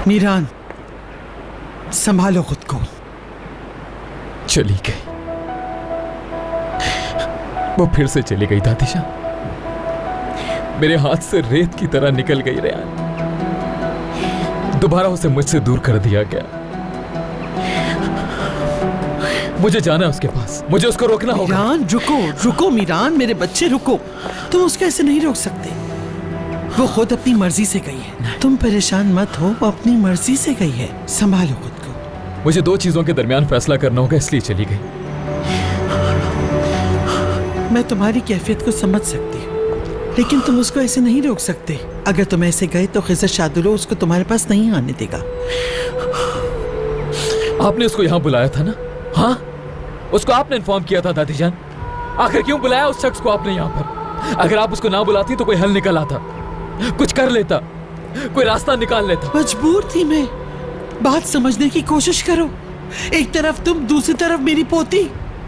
मीरान, संभालो खुद को। चली गई, वो फिर से चली गई दादीजान, मेरे हाथ से रेत की तरह निकल गई रेहान। दोबारा उसे मुझसे दूर कर दिया गया। मुझे जाना है उसके पास, मुझे उसको रोकना होगा। मीरान रुको, रुको मीरान, मेरे बच्चे रुको। तुम उसको ऐसे नहीं रोक सकते। वो खुद अपनी मर्जी से गई है। तुम परेशान मत हो, वो अपनी मर्जी से गई है। संभालो खुद को। मुझे दो चीजों के दरमियान फैसला करना होगा, इसलिए चली गई। मैं तुम्हारी कैफियत को समझ सकती हूँ, लेकिन तुम उसको ऐसे नहीं रोक सकते। अगर तुम ऐसे गए तो खिज़र शादुलो उसको तुम्हारे पास नहीं आने देगा। आपने उसको यहाँ बुलाया था ना? हाँ, उसको आपने इन्फॉर्म किया था दादीजान। आखिर क्यों बुलाया उस शख्स को आपने यहाँ पर? अगर आप उसको ना बुलाती तो कोई हल निकल आता, कुछ कर लेता, कोई रास्ता निकाल लेता। मजबूर थी मैं। बात समझने की कोशिश करो। एक तरफ तुम, दूसरी तरफ मेरी पोती।